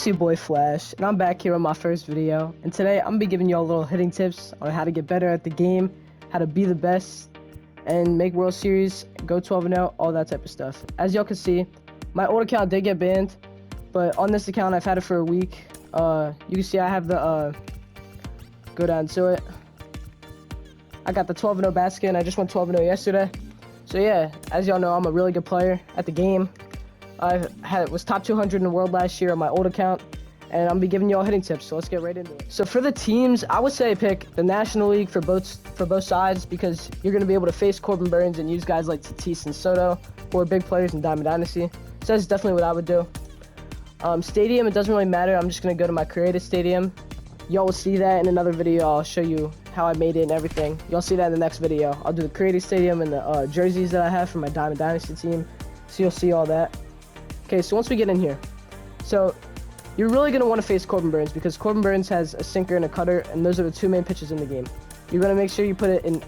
It's your boy Flash, and I'm back here on my first video, and today I'm gonna be giving you all little hitting tips on how to get better at the game, how to be the best, and make World Series, go 12-0, all that type of stuff. As y'all can see, my old account did get banned, but on this account I've had it for a week. You can see I have the, go down to it. I got the 12-0 basket, and I just went 12-0 yesterday. So yeah, as y'all know, I'm a really good player at the game. Was top 200 in the world last year on my old account, and I'm gonna be giving you all hitting tips. So let's get right into it. So for the teams, I would say pick the National League for both sides, because you're gonna be able to face Corbin Burns and use guys like Tatis and Soto, who are big players in Diamond Dynasty. So that's definitely what I would do. Stadium, it doesn't really matter. I'm just gonna go to my creative stadium. Y'all will see that in another video. I'll show you how I made it and everything. Y'all see that in the next video. I'll do the creative stadium and the jerseys that I have for my Diamond Dynasty team. So you'll see all that. Okay, so once we get in here, so you're really going to want to face Corbin Burns, because Corbin Burns has a sinker and a cutter, and those are the two main pitches in the game. You're going to make sure you put it in,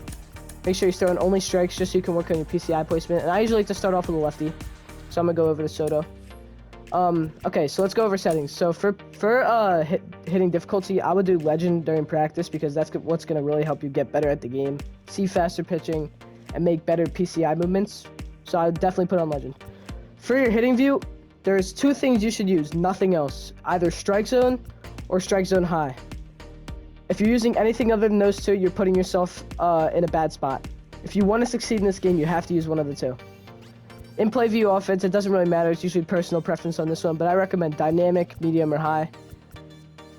make sure you're throwing only strikes just so you can work on your PCI placement. And I usually like to start off with a lefty, so I'm going to go over to Soto. Okay, so let's go over settings. So for hitting difficulty, I would do Legend during practice, because that's what's going to really help you get better at the game, see faster pitching, and make better PCI movements. So I would definitely put on Legend. For your hitting view, there's two things you should use, nothing else. Either strike zone or strike zone high. If you're using anything other than those two, you're putting yourself in a bad spot. If you want to succeed in this game, you have to use one of the two. In play view offense, it doesn't really matter. It's usually personal preference on this one, but I recommend dynamic, medium, or high.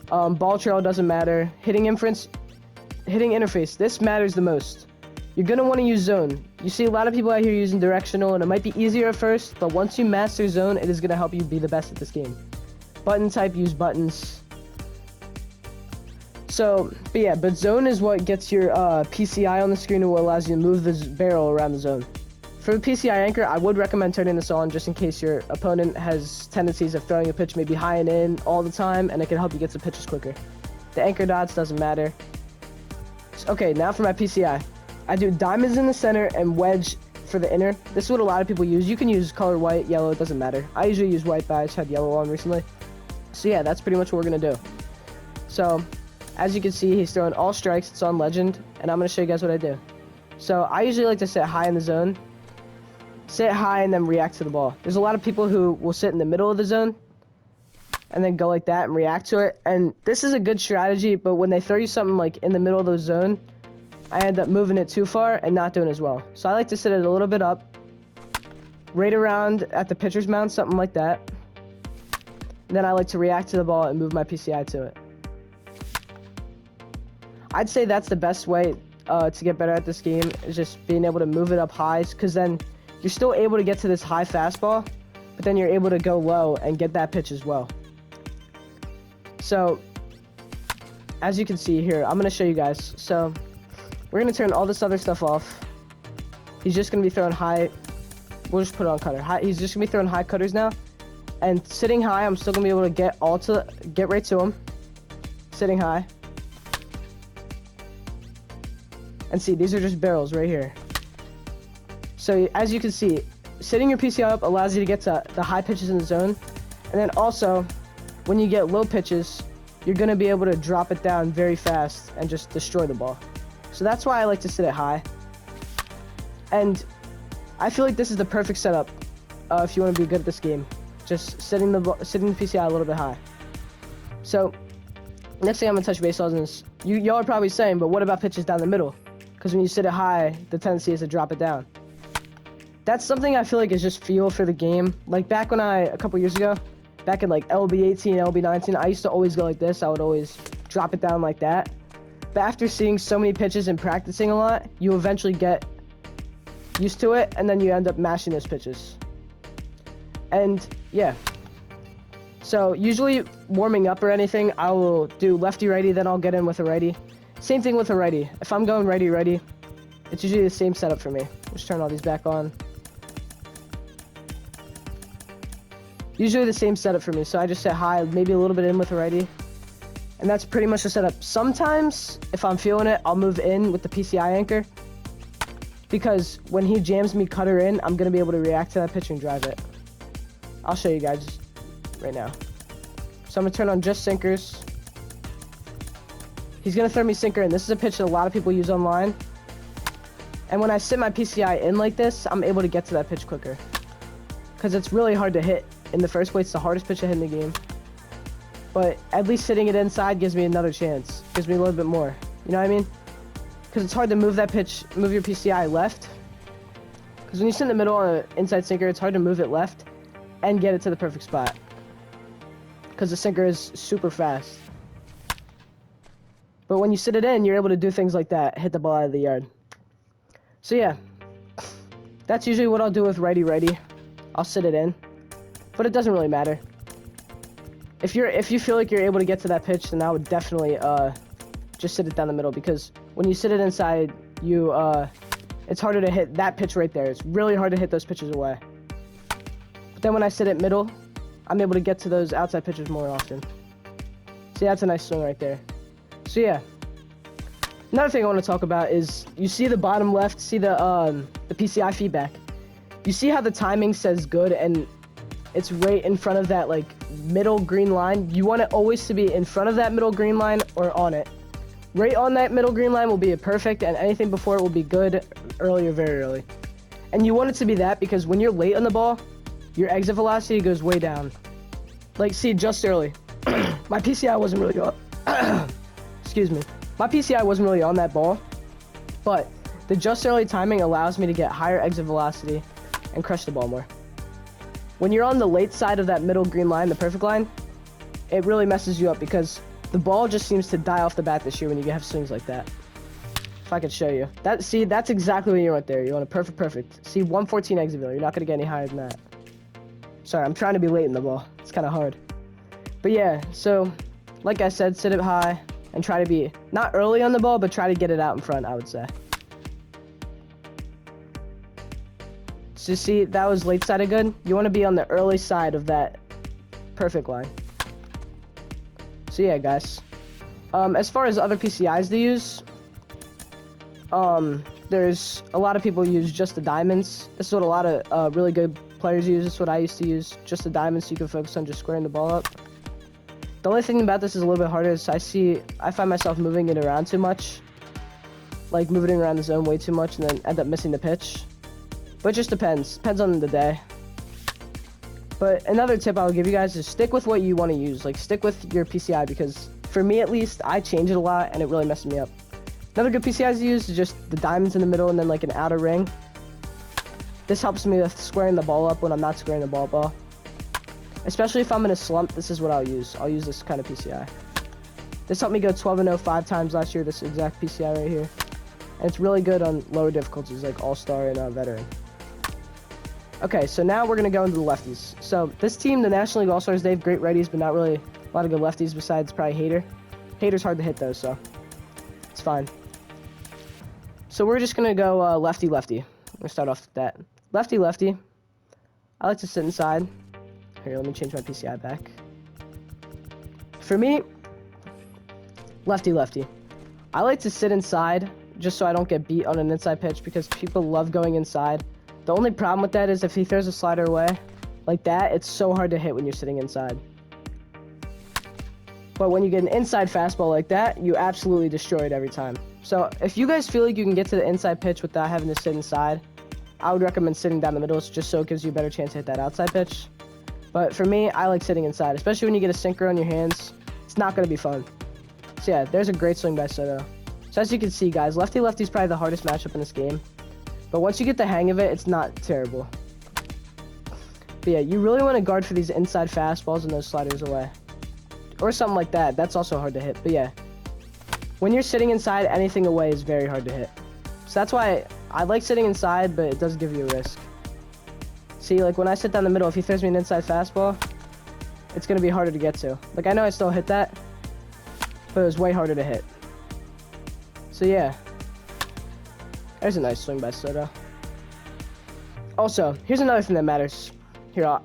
Ball trail doesn't matter. Hitting interface, this matters the most. You're going to want to use zone. You see a lot of people out here using directional, and it might be easier at first, but once you master zone, it is going to help you be the best at this game. Button type, use buttons. So, but zone is what gets your PCI on the screen, and what allows you to move the barrel around the zone. For the PCI anchor, I would recommend turning this on just in case your opponent has tendencies of throwing a pitch maybe high and in all the time, and it can help you get some pitches quicker. The anchor dots doesn't matter. Okay, now for my PCI. I do diamonds in the center and wedge for the inner. This is what a lot of people use. You can use color white, yellow, it doesn't matter. I usually use white, but I just had yellow on recently. So yeah, that's pretty much what we're going to do. So, as you can see, he's throwing all strikes. It's on Legend, and I'm going to show you guys what I do. So, I usually like to sit high in the zone. Sit high and then react to the ball. There's a lot of people who will sit in the middle of the zone and then go like that and react to it. And this is a good strategy, but when they throw you something like in the middle of the zone, I end up moving it too far and not doing as well. So I like to sit it a little bit up, right around at the pitcher's mound, something like that. And then I like to react to the ball and move my PCI to it. I'd say that's the best way to get better at this game, is just being able to move it up high, because then you're still able to get to this high fastball, but then you're able to go low and get that pitch as well. So, as you can see here, I'm going to show you guys. So, we're going to turn all this other stuff off. He's just going to be throwing high. We'll just put it on cutter. He's just going to be throwing high cutters now. And sitting high, I'm still going to be able to get right to him. Sitting high. And see, these are just barrels right here. So as you can see, sitting your PCI up allows you to get to the high pitches in the zone. And then also, when you get low pitches, you're going to be able to drop it down very fast and just destroy the ball. So that's why I like to sit it high. And I feel like this is the perfect setup if you want to be good at this game. Just sitting the PCI a little bit high. So, next thing I'm going to touch base on is, y'all are probably saying, but what about pitches down the middle? Because when you sit it high, the tendency is to drop it down. That's something I feel like is just feel for the game. Like back when a couple years ago, back in like LB18, LB19, I used to always go like this. I would always drop it down like that. But after seeing so many pitches and practicing a lot, you eventually get used to it, and then you end up mashing those pitches. And yeah. So usually warming up or anything, I will do lefty-righty, then I'll get in with a righty. Same thing with a righty. If I'm going righty-righty, it's usually the same setup for me. Just turn all these back on. Usually the same setup for me, so I just sit high, maybe a little bit in with a righty. And that's pretty much the setup. Sometimes, if I'm feeling it, I'll move in with the PCI anchor, because when he jams me cutter in, I'm going to be able to react to that pitch and drive it. I'll show you guys right now. So I'm gonna turn on just sinkers. He's gonna throw me sinker, and this is a pitch that a lot of people use online. And when I sit my PCI in like this, I'm able to get to that pitch quicker. Because it's really hard to hit. In the first place, it's the hardest pitch to hit in the game. But at least sitting it inside gives me another chance. Gives me a little bit more. You know what I mean? Because it's hard to move that pitch, move your PCI left. Because when you sit in the middle on an inside sinker, it's hard to move it left and get it to the perfect spot. Because the sinker is super fast. But when you sit it in, you're able to do things like that. Hit the ball out of the yard. So yeah. That's usually what I'll do with righty-righty. I'll sit it in. But it doesn't really matter. If you feel like you're able to get to that pitch, then I would definitely just sit it down the middle, because when you sit it inside, it's harder to hit that pitch right there. It's really hard to hit those pitches away. But then when I sit it middle, I'm able to get to those outside pitches more often. See, that's a nice swing right there. So yeah. Another thing I want to talk about is, you see the bottom left, see the PCI feedback. You see how the timing says good, and it's right in front of that like middle green line. You want it always to be in front of that middle green line or on it. Right on that middle green line will be a perfect, and anything before it will be good, early or very early. And you want it to be that because when you're late on the ball, your exit velocity goes way down. Like, see, just early. My PCI wasn't really on. Excuse me. My PCI wasn't really on that ball, but the just early timing allows me to get higher exit velocity and crush the ball more. When you're on the late side of that middle green line, the perfect line, it really messes you up because the ball just seems to die off the bat this year when you have swings like that. If I could show you. See, that's exactly what you want there. You want a perfect. See, 114 exit velo. You're not going to get any higher than that. Sorry, I'm trying to be late in the ball. It's kind of hard. But yeah, so, like I said, sit it high and try to be, not early on the ball, but try to get it out in front, I would say. So see, that was late side of good. You want to be on the early side of that perfect line. So yeah, guys. As far as other PCIs to use, there's a lot of people use just the diamonds. This is what a lot of really good players use. This is what I used to use, just the diamonds, so you can focus on just squaring the ball up. The only thing about this is a little bit harder is I find myself moving it around too much. Like moving it around the zone way too much and then end up missing the pitch. But it just depends. Depends on the day. But another tip I'll give you guys is stick with what you want to use. Like, stick with your PCI, because for me at least, I change it a lot and it really messes me up. Another good PCI to use is just the diamonds in the middle and then like an outer ring. This helps me with squaring the ball up when I'm not squaring the ball up. Especially if I'm in a slump, this is what I'll use. I'll use this kind of PCI. This helped me go 12-0 5 times last year, this exact PCI right here. And it's really good on lower difficulties like All-Star and Veteran. Okay, so now we're going to go into the lefties. So this team, the National League All-Stars, they have great righties, but not really a lot of good lefties besides probably Hater. Hater's hard to hit though, so it's fine. So we're just going to go lefty-lefty. We'll start off with that. Lefty-lefty. I like to sit inside. Here, let me change my PCI back. For me, lefty-lefty. I like to sit inside just so I don't get beat on an inside pitch, because people love going inside. The only problem with that is if he throws a slider away like that, it's so hard to hit when you're sitting inside. But when you get an inside fastball like that, you absolutely destroy it every time. So if you guys feel like you can get to the inside pitch without having to sit inside, I would recommend sitting down the middle, just so it gives you a better chance to hit that outside pitch. But for me, I like sitting inside, especially when you get a sinker on your hands. It's not going to be fun. So yeah, there's a great swing by Soto. So as you can see, guys, lefty-lefty is probably the hardest matchup in this game. But once you get the hang of it, it's not terrible. But yeah, you really want to guard for these inside fastballs and those sliders away. Or something like that. That's also hard to hit. But yeah, when you're sitting inside, anything away is very hard to hit. So that's why I like sitting inside, but it does give you a risk. See, like when I sit down the middle, if he throws me an inside fastball, it's going to be harder to get to. Like, I know I still hit that, but it was way harder to hit. So yeah. There's a nice swing by Soto. Also, here's another thing that matters. Here, I'll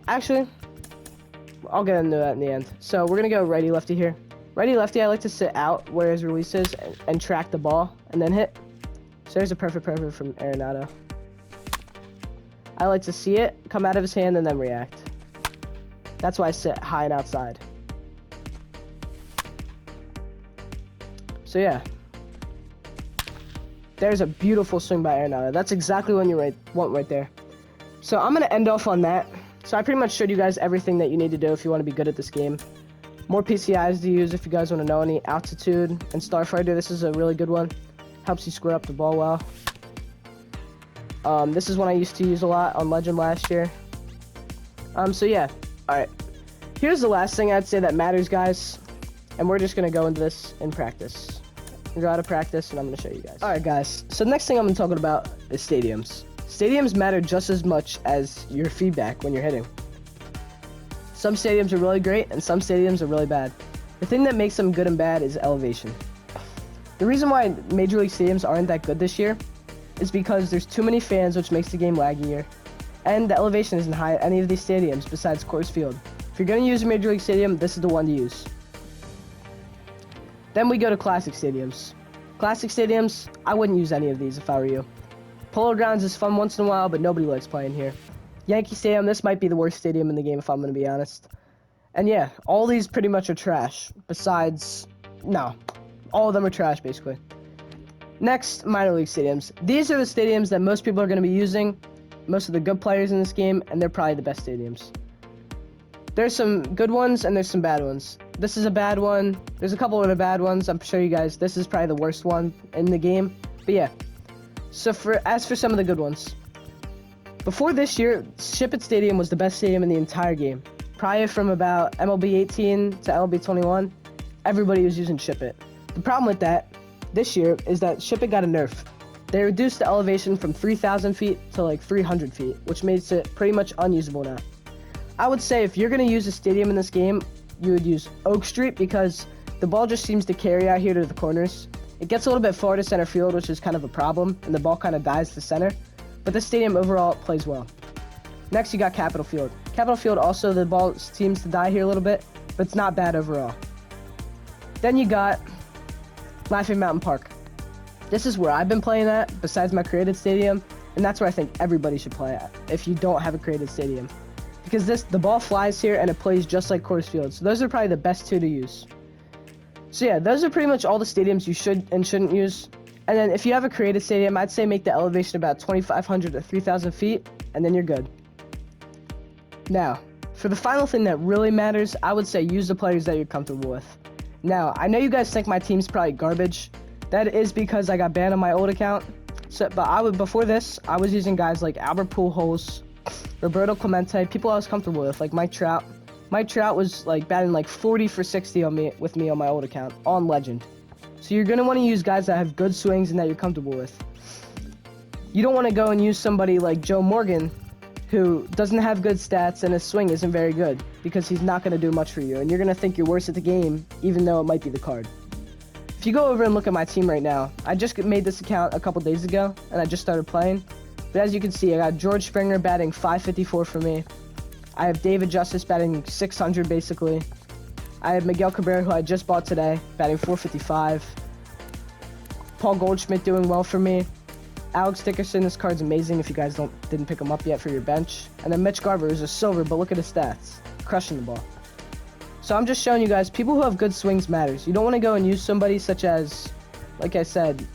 get into that in the end. So we're going to go righty-lefty here. Righty-lefty, I like to sit out where his release is and track the ball and then hit. So there's a perfect from Arenado. I like to see it come out of his hand and then react. That's why I sit high and outside. So yeah. There's a beautiful swing by Arenado. That's exactly what you want right there. So I'm going to end off on that. So I pretty much showed you guys everything that you need to do if you want to be good at this game. More PCIs to use if you guys want to know any. Altitude and Starfighter, this is a really good one. Helps you square up the ball well. This is one I used to use a lot on Legend last year. So yeah, alright. Here's the last thing I'd say that matters, guys. And we're just going to go into this in practice. We go out of practice, and I'm going to show you guys. Alright, guys. So the next thing I'm going to talk about is stadiums. Stadiums matter just as much as your feedback when you're hitting. Some stadiums are really great, and some stadiums are really bad. The thing that makes them good and bad is elevation. The reason why Major League stadiums aren't that good this year is because there's too many fans, which makes the game laggier, and the elevation isn't high at any of these stadiums besides Coors Field. If you're going to use a Major League stadium, this is the one to use. Then we go to classic stadiums. Classic stadiums, I wouldn't use any of these if I were you. Polo Grounds is fun once in a while, but nobody likes playing here. Yankee Stadium, this might be the worst stadium in the game if I'm going to be honest. And yeah, all these pretty much are trash. Besides, no, all of them are trash basically. Next, minor league stadiums. These are the stadiums that most people are going to be using, most of the good players in this game, and they're probably the best stadiums. There's some good ones and there's some bad ones. This is a bad one. There's a couple of the bad ones. I'm sure you guys, this is probably the worst one in the game. But yeah. So as for some of the good ones. Before this year, Ship It Stadium was the best stadium in the entire game. Prior from about MLB 18 to MLB 21, everybody was using Ship It. The problem with that this year is that Ship It got a nerf. They reduced the elevation from 3,000 feet to like 300 feet, which makes it pretty much unusable now. I would say if you're going to use a stadium in this game, you would use Oak Street because the ball just seems to carry out here to the corners. It gets a little bit far to center field, which is kind of a problem, and the ball kind of dies to center. But this stadium overall plays well. Next, you got Capitol Field. Capitol Field also, the ball seems to die here a little bit, but it's not bad overall. Then you got Laughing Mountain Park. This is where I've been playing at, besides my created stadium, and that's where I think everybody should play at if you don't have a created stadium. Because the ball flies here and it plays just like Coors Field. So those are probably the best two to use. So yeah, those are pretty much all the stadiums you should and shouldn't use. And then if you have a created stadium, I'd say make the elevation about 2,500 to 3,000 feet, and then you're good. Now, for the final thing that really matters, I would say use the players that you're comfortable with. Now, I know you guys think my team's probably garbage. That is because I got banned on my old account. But before this, I was using guys like Albert Pujols, Roberto Clemente, people I was comfortable with, like Mike Trout. Mike Trout was like batting like 40 for 60 with me on my old account, on Legend. So you're going to want to use guys that have good swings and that you're comfortable with. You don't want to go and use somebody like Joe Morgan, who doesn't have good stats and his swing isn't very good, because he's not going to do much for you, and you're going to think you're worse at the game, even though it might be the card. If you go over and look at my team right now, I just made this account a couple days ago, and I just started playing. But as you can see, I got George Springer batting 554 for me. I have David Justice batting 600 basically. I have Miguel Cabrera, who I just bought today, batting 455. Paul Goldschmidt doing well for me. Alex Dickerson, this card's amazing if you guys didn't pick him up yet for your bench. And then Mitch Garver is a silver, but look at his stats. Crushing the ball. So I'm just showing you guys, people who have good swings matters. You don't want to go and use somebody such as, like I said,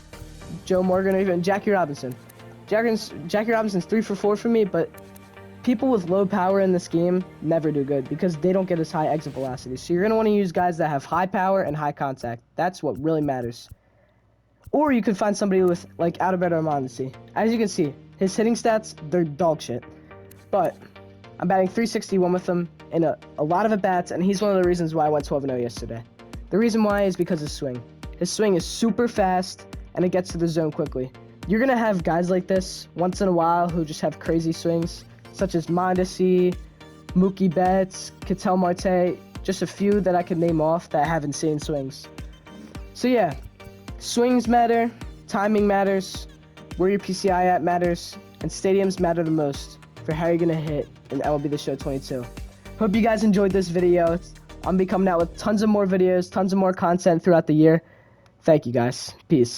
Joe Morgan or even Jackie Robinson. Jackie Robinson's 3 for 4 for me, but people with low power in this game never do good because they don't get as high exit velocity. So you're going to want to use guys that have high power and high contact. That's what really matters. Or you could find somebody with, like, Alberto Mondesi. As you can see, his hitting stats, they're dog shit. But I'm batting 361 with him in a lot of at-bats, and he's one of the reasons why I went 12-0 yesterday. The reason why is because of his swing. His swing is super fast, and it gets to the zone quickly. You're going to have guys like this once in a while who just have crazy swings, such as Mondesi, Mookie Betts, Ketel Marte, just a few that I can name off that have insane swings. So yeah, swings matter, timing matters, where your PCI at matters, and stadiums matter the most for how you're going to hit in MLB The Show 22. Hope you guys enjoyed this video. I'm be coming out with tons of more videos, tons of more content throughout the year. Thank you guys. Peace.